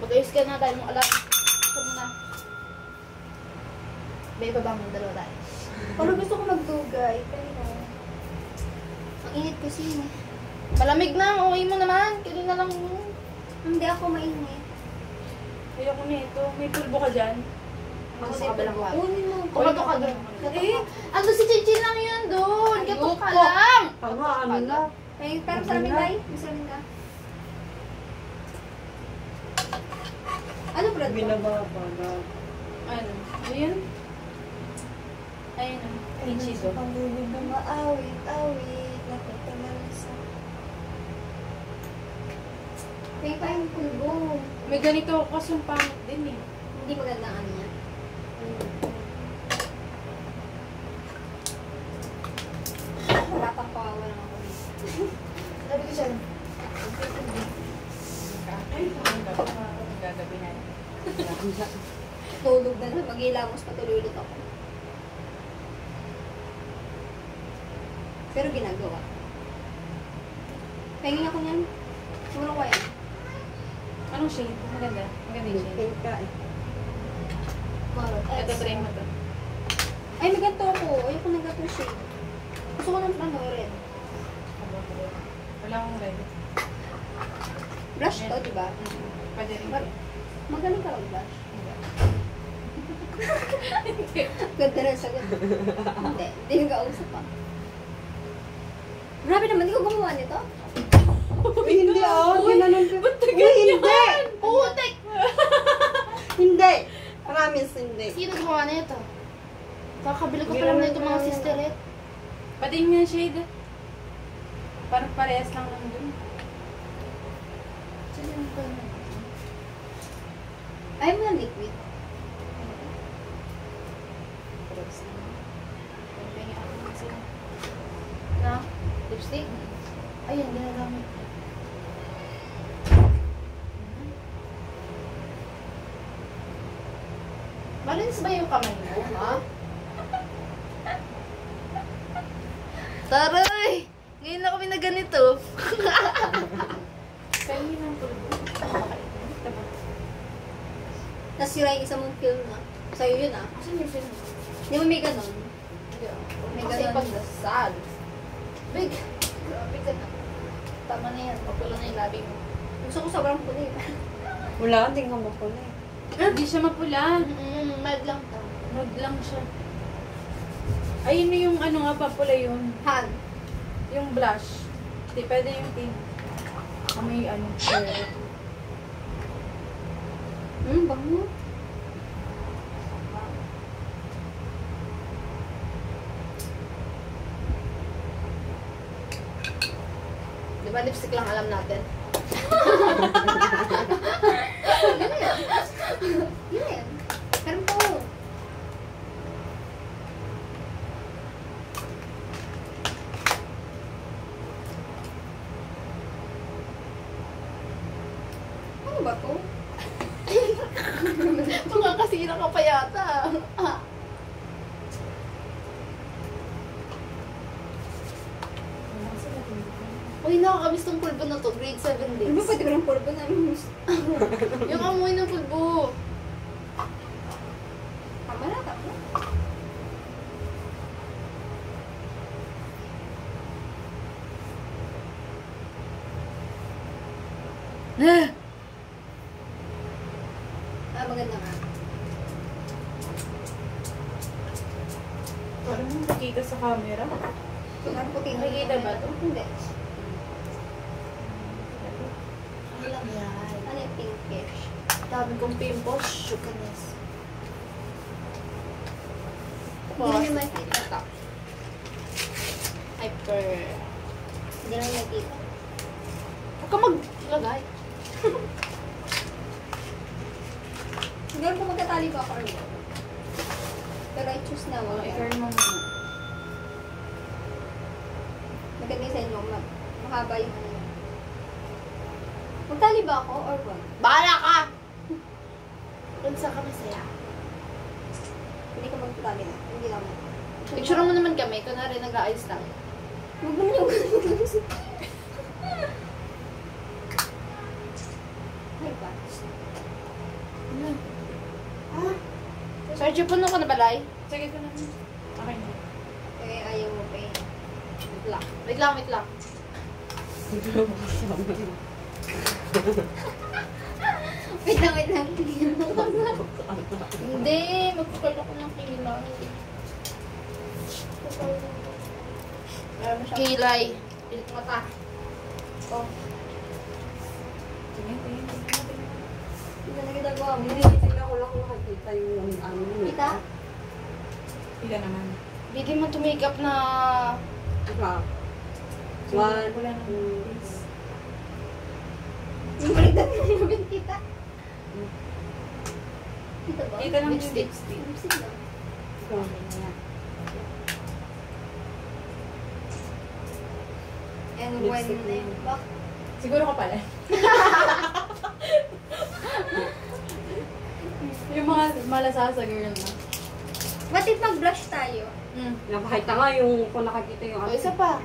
Mag-ayos ka na tayo mong alam. Ito muna. May baba mong dalawa tayo. Pero gusto ko magdugay. Pero, ang init kasi yun eh. Malamig na, uwi mo naman. Kailan na lang mo. Hindi ako mainit. Ayoko na ito. May pulbo ka dyan. Ako sa kabilang kwarto. Kunin mo. Kumato ka doon. Eh, Ando si Chinchin lang yun doon. Ayoko. Kato ka lang. Tama, ano na? Ay, pero masalamin tayo. Masalamin ka. Ano brad ko? Binaba pa na. ano? Ayun. Ayun. Pinchido. Pambubog na maawit, awit. Nakatalansa. May pa yung pulbo. May ganito ako kasi yung pangit din eh. Hindi maganda ang ano niya. Wala pang kawawa lang ako dito. Sabi ko siya. Ay, ang gagabi na. Tulog na naman. Mag-ilamos patuloy ulit ako. Pero ginagawa. Pahingin ako niyan. Siguro ko yan. Anong shade? Maganda. Maganda yung shade. Pink ka eh. Marot. Ito, try mo to. Ay, may ganito ako. Ayoko na ganito shade. Gusto ko ng ano, red. Wala akong red. Blush to, di ba? Pwede rin. Magaling ka mag-blush. Ganda na sagot. Hindi. Hindi yung kausap pa. Grabe naman, hindi ko gumawa nito. Uy, hindi ah. Ginanon ko. Ba't Uy, hindi! Putik! Hindi! Promise, hindi. Sino gumawa na ito? Kakabili ko pa lang na ito mga sisterette. Pati yung shade. Parang parehas lang naman dun. Ayaw mo ng liquid. Parehas lang. Pwede ako kasi. Na? Lipstick? Ayan, ginagamit. Malinis ba yung kamay mo, ha? Taray! Ngayon na kami na ganito. Kaya ng pulbo. Nasira yung isa mong film na. Sa'yo yun ah. Asan yung film? Hindi mo may ganon. May Kasi ganon. pagdasal. Big. Grabe ka na. Tama na yan. Papula na yung labi mo. Gusto ko sobrang puli. Wala, hindi nga mapula eh. Hindi siya mapula. Mild lang to. Nod lang siya. Ayun na yung ano nga pa pula yun. Han. Yung blush. Hindi pwede yung pink. May ano. Bango. Di ba lipstick lang alam natin? Yun yan. Meron po. Ano ba to? Makakasira ka pa yata. Uy, nakakamiss tong pulbo na to. Grade 7 Ano ba days. pwede ko ng pulbo na Yung amoy ng pulbo. kamarata ko? Maganda nga. Parang nakikita sa camera. Parang puti na. Nakikita ba to? Hindi. Ano lang yan? Ano yung pinkish? Dami kong pimples. Suganes. Hindi namin makita. Hyper. Hindi namin makita. Huwag ka maglagay. Siguro kung magtatali ba ako or no? Pero I choose na wala. I-turn mo muna. Maganda yung sa inyo. Mahaba yung ano. Magtali ba ako or wag? Bahala ka! Kung saan ka masaya. Hindi ka magtali na. Hindi lang. Picture mo naman kami. Kunwari nag-aayos lang. Huwag naman yung ganun. Ay ba? Medyo puno ka na balay. Sige ko na. Okay na. Eh, ayaw mo pa eh. Wait lang. Wait lang, wait lang. Wait lang. Hindi, magkakal ako ng kilay. Kilay. Pilit mata. Oh. Tingin. Hindi na ginagawa mo. Hindi, tingnan ko lang kung nakikita yung ano. Kita? Pila naman. Hindi mo tumigap na... Diba? Wala One, naman. two, Please. Yung baliktad na yung kita. Kita ba? Kita lang yung Lipstick. lipstick. Lipstick lang. three. And Lipstick when... lang. Bak? Siguro ka pala. Yung mga malasasa girl na. Ba't if mag-blush tayo? Napakita nga yung kung nakakita yung O, isa pa.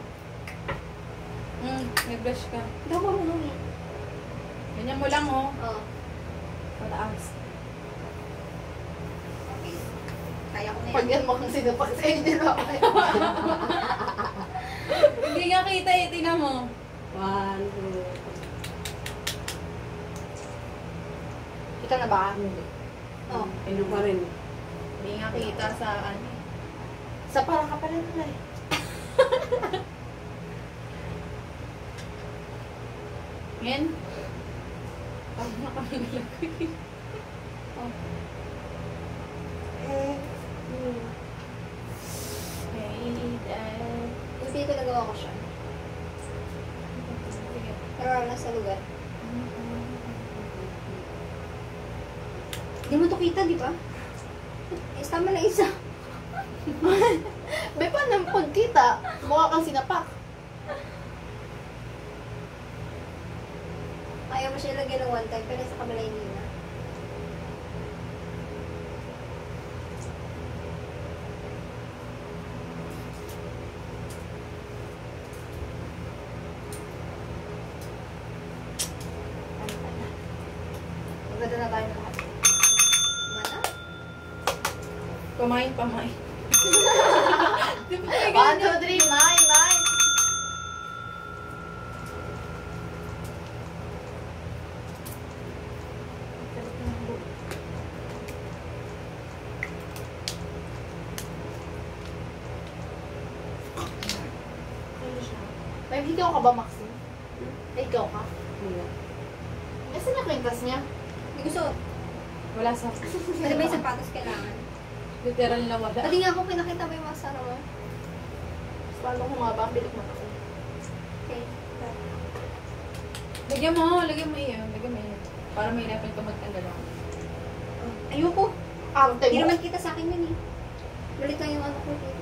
May blush ka. Hindi ako marunong eh. Ganyan mo lang oh. Oo. Pataas. Okay. Kaya ko na Pag yan. yan mo kung sinupak sa inyo na ako. Hindi nga kita eh. Tingnan mo. One, two. Kita na ba? Hindi. Oo. Ano pa rin. Hindi nga kita sa ano. Sa parang ka pa rin na eh. Yan. Parang nakamilagay. Eh, Okay, dad. Kasi ito nagawa ko siya. Sige. Pero nasa lugar. Hindi mo to kita, di ba? Eh, tama lang isa. Be, paano pagkita? Mukha kang sinapak. Ayaw mo siya lagyan ng one time, pero sa kabila hindi na. Maganda na tayo lahat. Mana? Pamain. Di ba may 1, ganun? 2, 3, mine. May ikaw ka ba, Maxine? Ikaw ka? Hindi. Nasaan na kwintas niya? Hindi ko suot. Wala sa... Ano ba yung sapatos kailangan? Literal na wala. Pati nga ako pinakita mo yung masara mo. Paano ko nga ba? Ang bilik mo ako. Okay. Lagyan mo iyan. Para may level ka magtanggal ako. Ayoko. Arte Hindi mo. naman kita sa akin yun eh. Balik lang yung ano ko dito.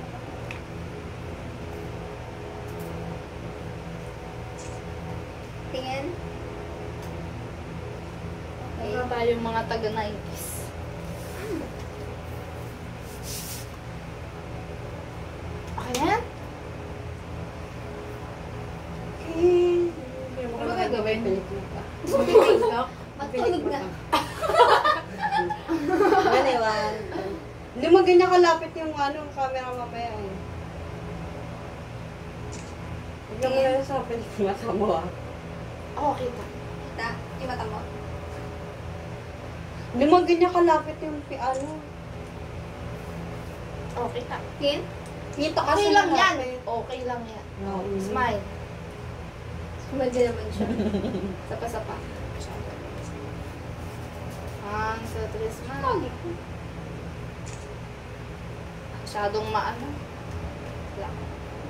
Tingin. Okay. Ano tayong mga taga-90s? Okay na? Ano ba gagawin? Pelikula. Mag-tiktok? Matulog na. Maniwan. Hindi mo ganyan kalapit yung camera mamaya eh. Huwag mo lang sa pelikula sa mo ah. Oo, kita. Ta, yung mata mo. Hindi mo ganyan kalapit yung piano. Oo, kita. Tingin. Kita Okay kasi lang yan. malapit. Okay lang yan. No. Smile. Sumadya naman siya. Sapa-sapa. 1, 2, 3, smile. Masyadong maano. Lang.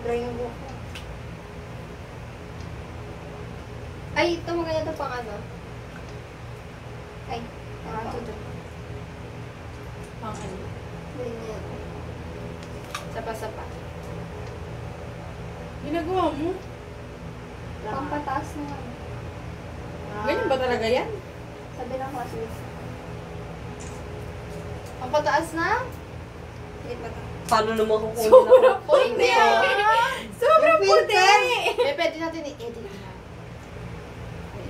Dry yung buhok ko. Ay, ito mo ganyan ito pang ano. Ay, 1, 2, 3. Pang ano? ganyan. Sapa-sapa. Ginagawa mo? Pampataas na ano. Ganyan ba talaga yan? Sabi ng classmates. Ang pataas na? Wait, mata. Paano naman kukunin Sobrang ako? O, hindi ah. Sobrang Yung puti! filter. Eh, pwede natin i-edit na.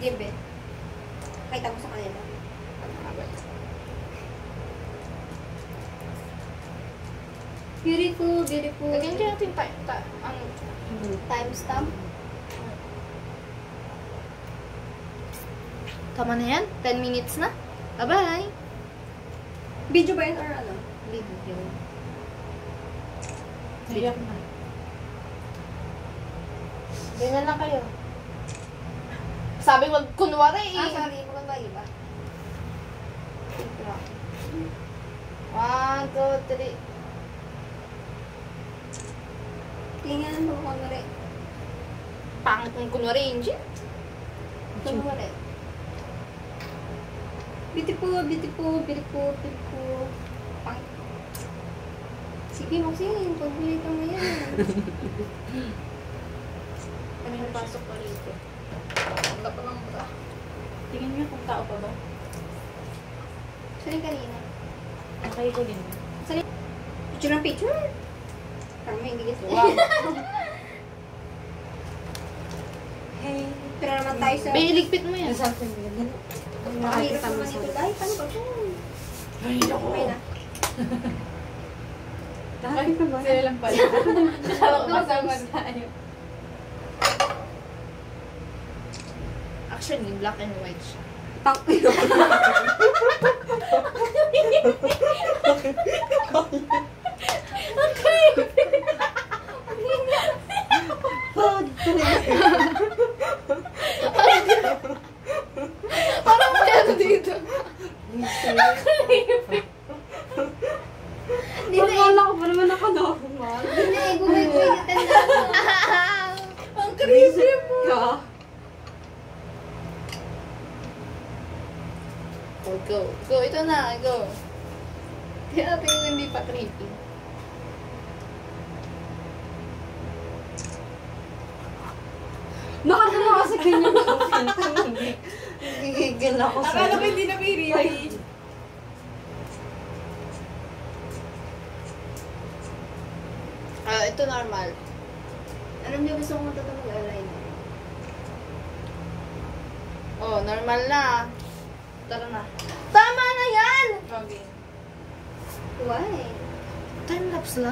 Give it. Pakita mo sa kanila. Beautiful, beautiful. Lagyan dyan natin Timestamp. Tama na yan? 10 minutes na? Bye-bye! Video ba yun or ano? Video. Iyak na. Ganyan lang kayo. Sabi wag kunwari eh. Sorry. Maganda iba. 1, 2, 3. Tingnan mo kung rin. Pangit ng kunwari, Angie. Kunwari. Beautiful, beautiful, beautiful, beautiful. Pang. Sige, Maxine. Pagbilitan mo yan. Ano yung pasok ko rito? Ang pa lang ba? Tingin niyo kung tao pa ba? Sorry kanina. Okay ko din. Picture ng picture. Kami, hindi gusto. Wow. Hey. Pero naman tayo sa... Bay, ligpit mo yan. Something weird. Mahirap naman ito. Dahil, paano ba ito? Ay, ako. Okay na. Ay, sila lang pala. Tawag ko sama tayo. Actually, black and white siya. Parang meron dito. Akala ko pa naman ako normal. Hindi, gumagawin na. Ang creepy mo. Ka. Oh, go. Go, ito na. Go. Tingnan natin yung hindi pa creepy. Nakatala ako sa ganyan ko. Gigigil ako sa... Akala ko hindi na may real. Ito normal. Alam niyo, gusto ko matuto mag-align. Oh, normal na. Tara na. Tama na yan! Okay. Why? Time-lapse lang.